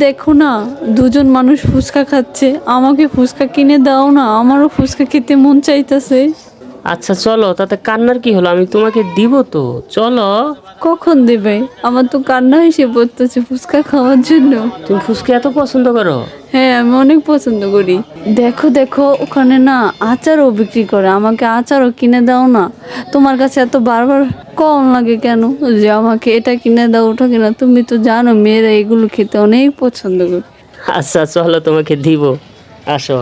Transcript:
দেখো না, দুজন মানুষ ফুচকা খাচ্ছে, আমাকে ফুচকা কিনে দাও না, আমারও ফুচকা খেতে মন চাইতেছে। আচ্ছা চলো, তাতে কান্নার কি হলো, আমি তোমাকে দিব তো, চলো। কখন দেবে? আমার তো কান্না এসে পড়তেছে ফুচকা খাওয়ার জন্য। তুমি ফুচকা এত পছন্দ করো? হ্যাঁ, আমি অনেক পছন্দ করি। দেখো দেখো, ওখানে না আচারও বিক্রি করে, আমাকে আচারও কিনে দাও না। তোমার কাছে এত বারবার কম লাগে কেন যে আমাকে এটা কিনে দাও ওটা কিনে? তুমি তো জানো মেয়েরা এগুলো খেতে অনেক পছন্দ করে। আচ্ছা চলো, তোমাকে দিব, আসো।